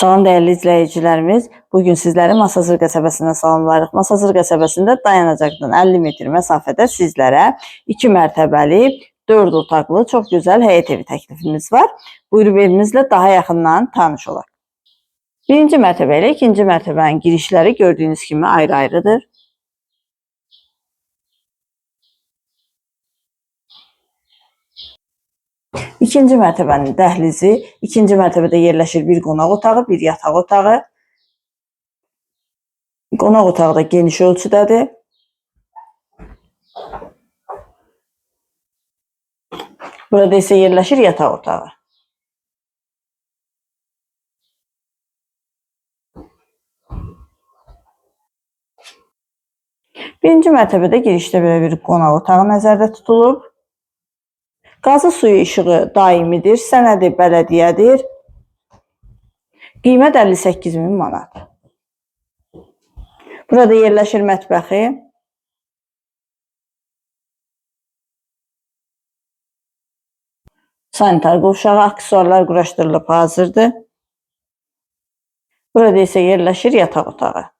Salam dəyərli izləyicilərimiz, bugün sizləri Masazır qəsəbəsindən salamlayırıq. Masazır qəsəbəsində dayanacaqdan 50 metr məsafədə sizlərə 2 mərtəbəli, 4 otaqlı, çox gözəl həyət evi təklifimiz var. Buyurub evimizlə daha yaxından tanış olaq. Birinci mərtəbə ilə ikinci mərtəbənin girişləri gördüyünüz kimi ayrı-ayrıdır. İkinci mərtəbənin dəhlizi, ikinci mərtəbədə yerləşir bir qonaq otağı, bir yataq otağı. Qonaq otağı da geniş ölçüdədir. Burada isə yerləşir yataq otağı. Birinci mərtəbədə girişdə belə bir qonaq otağı nəzərdə tutulub. Qazı suyu işığı daimidir, sənədi bələdiyyədir. Qiymət 58.000 manat. Burada yerləşir mətbəxi. Sanitar qovşağı, aksesuarlar quraşdırılıb hazırdır. Burada isə yerləşir yataq otağı.